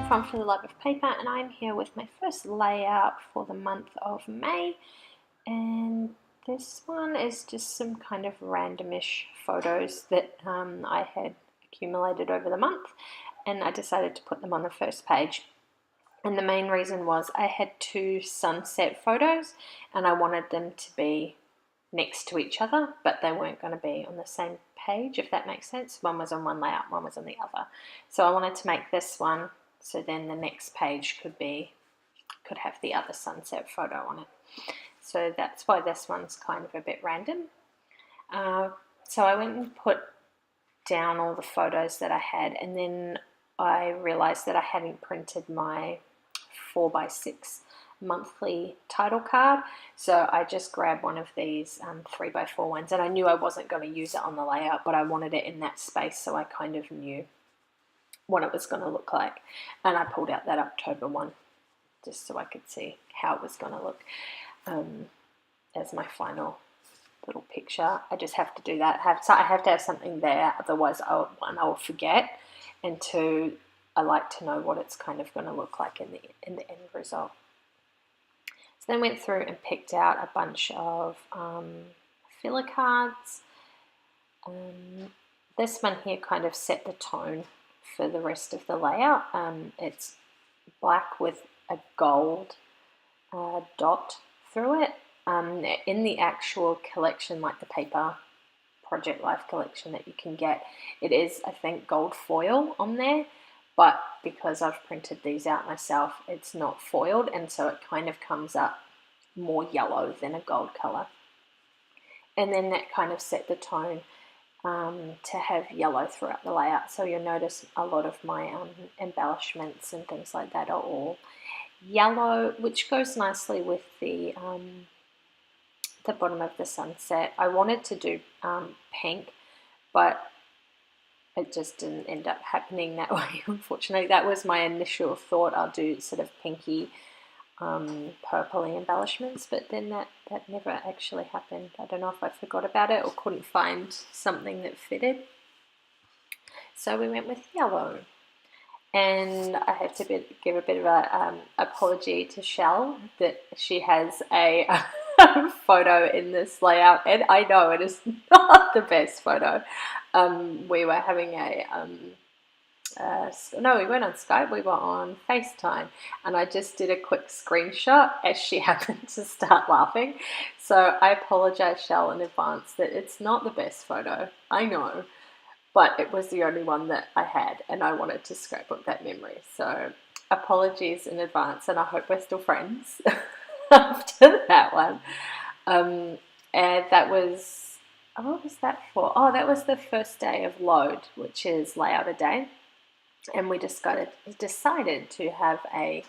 from For the Love of Paper, and I'm here with my first layout for the month of May, and this one is just some kind of randomish photos that I had accumulated over the month, and I decided to put them on the first page. And the main reason was I had two sunset photos and I wanted them to be next to each other, but they weren't going to be on the same page, if that makes sense. One was on one layout, one was on the other. So I wanted to make this one so then the next page could have the other sunset photo on it. So that's why this one's kind of a bit random. So I went and put down all the photos that I had, and then I realized that I hadn't printed my 4x6 monthly title card, so I just grabbed one of these 3x4 ones, and I knew I wasn't going to use it on the layout, but I wanted it in that space, so I kind of knew what it was going to look like, and I pulled out that October one just so I could see how it was going to look as my final little picture. I just have to do that. I have to have something there, otherwise I'll forget, and two, I like to know what it's kind of going to look like in the end result. So then went through and picked out a bunch of filler cards. This one here kind of set the tone for the rest of the layout. It's black with a gold dot through it. In the actual collection, like the paper Project Life collection that you can get, it is, I think, gold foil on there, but because I've printed these out myself, it's not foiled, and so it kind of comes up more yellow than a gold color. And then that kind of set the tone to have yellow throughout the layout. So you'll notice a lot of my embellishments and things like that are all yellow, which goes nicely with the bottom of the sunset. I wanted to do pink, but it just didn't end up happening that way, unfortunately. That was my initial thought. I'll do sort of pinky, purpley embellishments, but then that never actually happened. I don't know if I forgot about it or couldn't find something that fitted. So we went with yellow. And I have to give a bit of a apology to Shell that she has a photo in this layout, and I know it is not the best photo. We were having no, we weren't on Skype, we were on FaceTime, and I just did a quick screenshot as she happened to start laughing. So I apologize, Shell, in advance that it's not the best photo, I know, but it was the only one that I had, and I wanted to scrapbook that memory. So apologies in advance, and I hope we're still friends after that one. And that was, what was that for? Oh, that was the first day of load, which is layout a day. And we decided to have a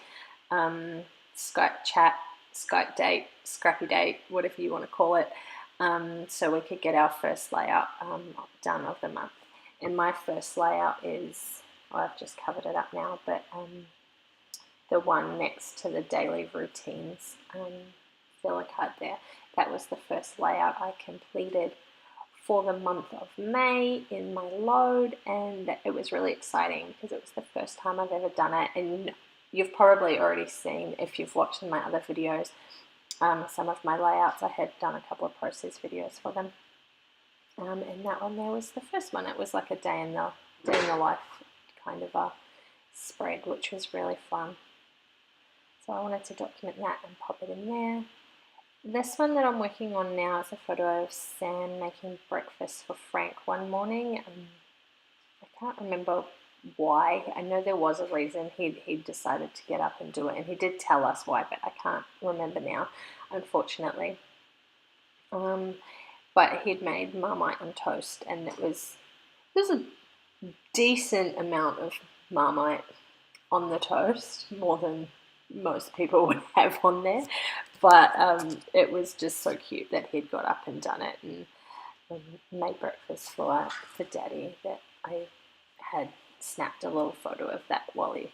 Skype chat, Skype date, scrappy date, whatever you want to call it, so we could get our first layout done of the month. And my first layout is, I've just covered it up now, but the one next to the daily routines filler card there. That was the first layout I completed for the month of May in my load, and it was really exciting because it was the first time I've ever done it. And you've probably already seen, if you've watched my other videos, some of my layouts. I had done a couple of process videos for them. And that one there was the first one. It was like a day in the life kind of a spread, which was really fun. So I wanted to document that and pop it in there. This one that I'm working on now is a photo of Sam making breakfast for Frank one morning. I can't remember why. I know there was a reason he decided to get up and do it, and he did tell us why, but I can't remember now, unfortunately. But he'd made Marmite on toast, and it was a decent amount of Marmite on the toast, more than most people would have on there. But it was just so cute that he'd got up and done it and made breakfast for Daddy, that I had snapped a little photo of that while he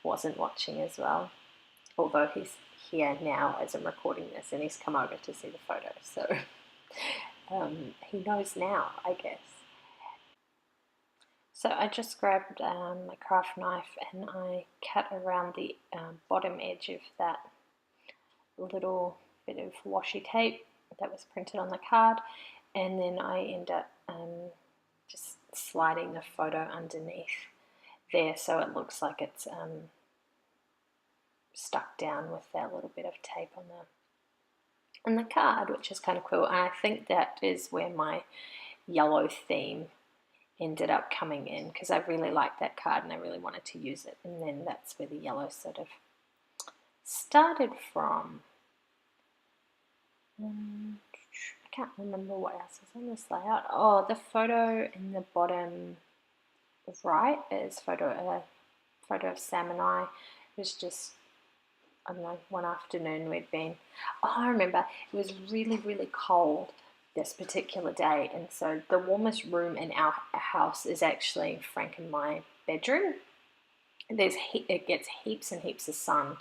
wasn't watching as well. Although he's here now as I'm recording this, and he's come over to see the photo, so he knows now, I guess. So I just grabbed my craft knife and I cut around the bottom edge of that little bit of washi tape that was printed on the card, and then I end up just sliding the photo underneath there so it looks like it's stuck down with that little bit of tape on the card, which is kind of cool. And I think that is where my yellow theme ended up coming in, because I really liked that card and I really wanted to use it, and then that's where the yellow sort of started from. I can't remember what else is on this layout. Oh, the photo in the bottom right is a photo of Sam and I. It was just, I don't know, one afternoon we'd been, I remember it was really, really cold this particular day, and so the warmest room in our house is actually Frank and my bedroom. It gets heaps and heaps of sun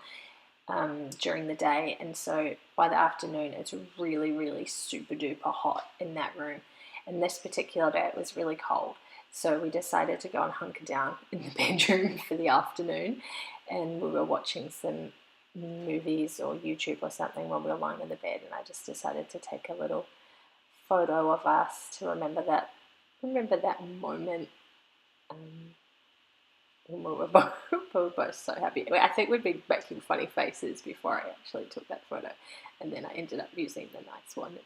during the day, and so by the afternoon it's really, really super duper hot in that room. And this particular day it was really cold, so we decided to go and hunker down in the bedroom for the afternoon, and we were watching some movies or YouTube or something when we were lying in the bed, and I just decided to take a little photo of us to remember that moment. We were both so happy. I think we'd been making funny faces before I actually took that photo, and then I ended up using the nice one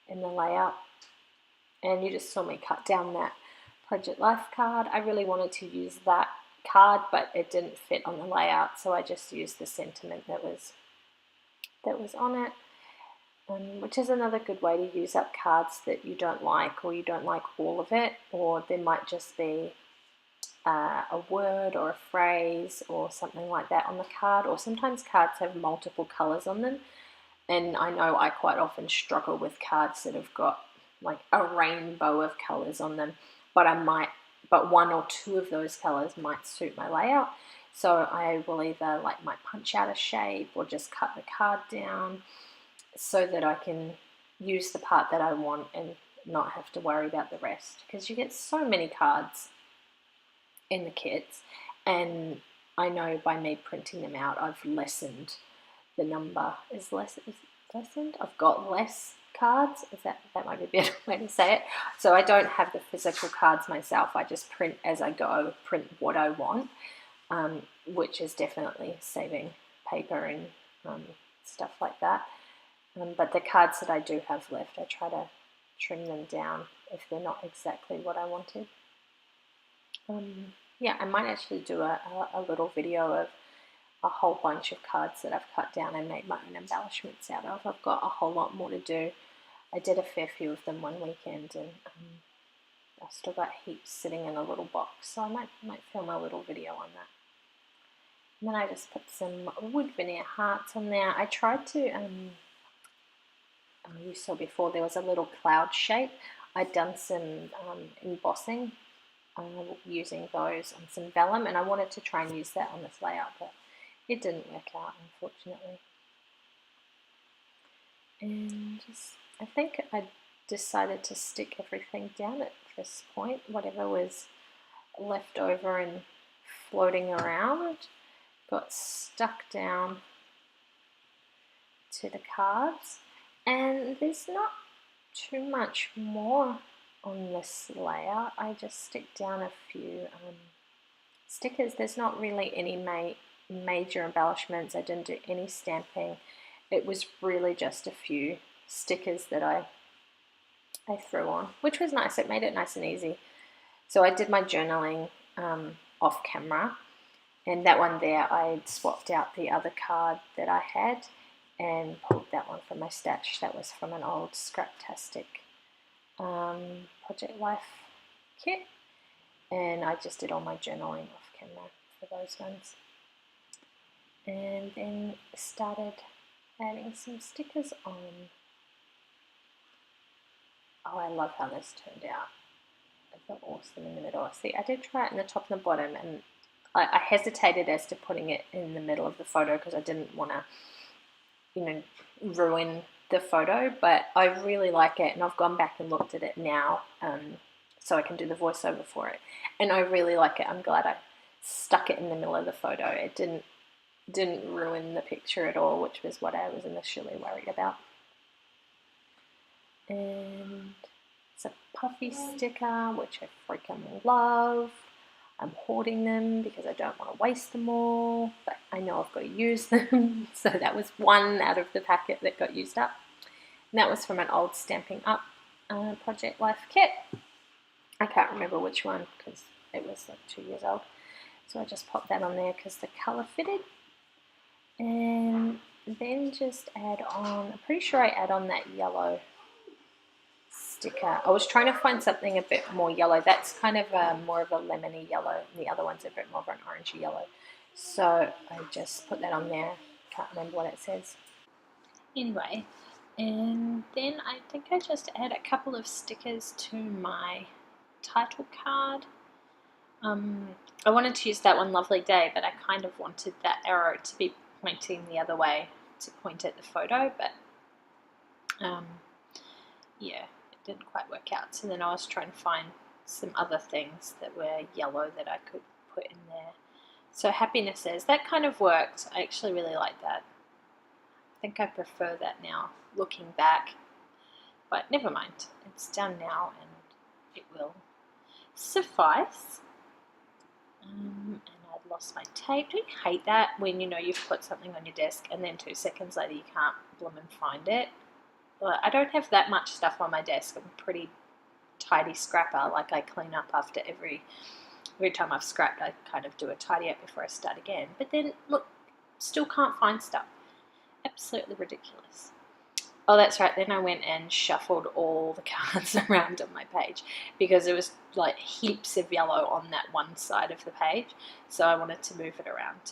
in the layout. And you just saw me cut down that Project Life card. I really wanted to use that card, but it didn't fit on the layout, so I just used the sentiment that was on it. Which is another good way to use up cards that you don't like, or you don't like all of it, or there might just be a word or a phrase or something like that on the card, or sometimes cards have multiple colours on them, and I know I quite often struggle with cards that have got like a rainbow of colours on them, but one or two of those colours might suit my layout, so I will either might punch out a shape or just cut the card down so that I can use the part that I want and not have to worry about the rest, because you get so many cards in the kits, and I know by me printing them out I've lessened the number. Is lessened? I've got less cards. That might be a better way to say it. So I don't have the physical cards myself. I just print as I go, print what I want, which is definitely saving paper and stuff like that. But the cards that I do have left, I try to trim them down if they're not exactly what I wanted. Yeah, I might actually do a little video of a whole bunch of cards that I've cut down and made my own embellishments out of. I've got a whole lot more to do. I did a fair few of them one weekend, and I've still got heaps sitting in a little box, so I might film a little video on that. And then I just put some wood veneer hearts on there. I tried to, you saw before there was a little cloud shape. I'd done some embossing using those on some vellum, and I wanted to try and use that on this layout, but it didn't work out, unfortunately. And I think I decided to stick everything down at this point. Whatever was left over and floating around got stuck down to the cards, and there's not too much more on this layout. I just stick down a few stickers. There's not really any major embellishments. I didn't do any stamping. It was really just a few stickers that I threw on, which was nice. It made it nice and easy. So I did my journaling off camera, and that one there I swapped out the other card that I had and pulled that one from my stash. That was from an old Scraptastic Project Life kit, and I just did all my journaling off camera for those ones, and then started adding some stickers on. Oh, I love how this turned out. It felt awesome in the middle. See, I did try it in the top and the bottom, and I hesitated as to putting it in the middle of the photo because I didn't want to, ruin the photo, but I really like it, and I've gone back and looked at it now so I can do the voiceover for it. And I really like it. I'm glad I stuck it in the middle of the photo. It didn't ruin the picture at all, which was what I was initially worried about. And it's a puffy sticker, which I freaking love. I'm hoarding them because I don't want to waste them all, but I know I've got to use them. So that was one out of the packet that got used up. And that was from an old Stampin' Up Project Life kit. I can't remember which one because it was like 2 years old. So I just popped that on there because the colour fitted. And then just add on, I'm pretty sure I add on that yellow sticker. I was trying to find something a bit more yellow. That's kind of more of a lemony yellow, and the other one's a bit more of an orangey yellow. So I just put that on there. Can't remember what it says. Anyway, and then I think I just add a couple of stickers to my title card. I wanted to use that one Lovely Day, but I kind of wanted that arrow to be pointing the other way to point at the photo, but yeah, it didn't quite work out. So then I was trying to find some other things that were yellow that I could put in there. So Happinesses, that kind of worked. I actually really like that. I think I prefer that now, looking back, but never mind. It's done now and it will suffice. And I'd lost my tape. Don't you hate that when you know you've put something on your desk and then 2 seconds later you can't bloomin' find it? Well, I don't have that much stuff on my desk. I'm a pretty tidy scrapper. Like I clean up after every time I've scrapped, I kind of do a tidy up before I start again. But then, look, still can't find stuff. Absolutely ridiculous. Oh, that's right. Then I went and shuffled all the cards around on my page because there was like heaps of yellow on that one side of the page. So I wanted to move it around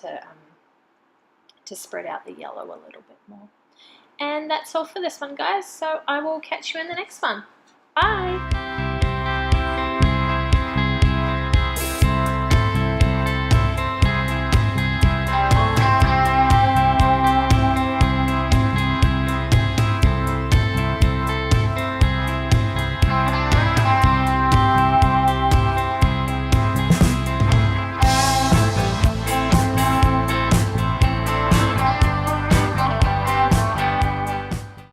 to spread out the yellow a little bit more. And that's all for this one, guys. So I will catch you in the next one. Bye.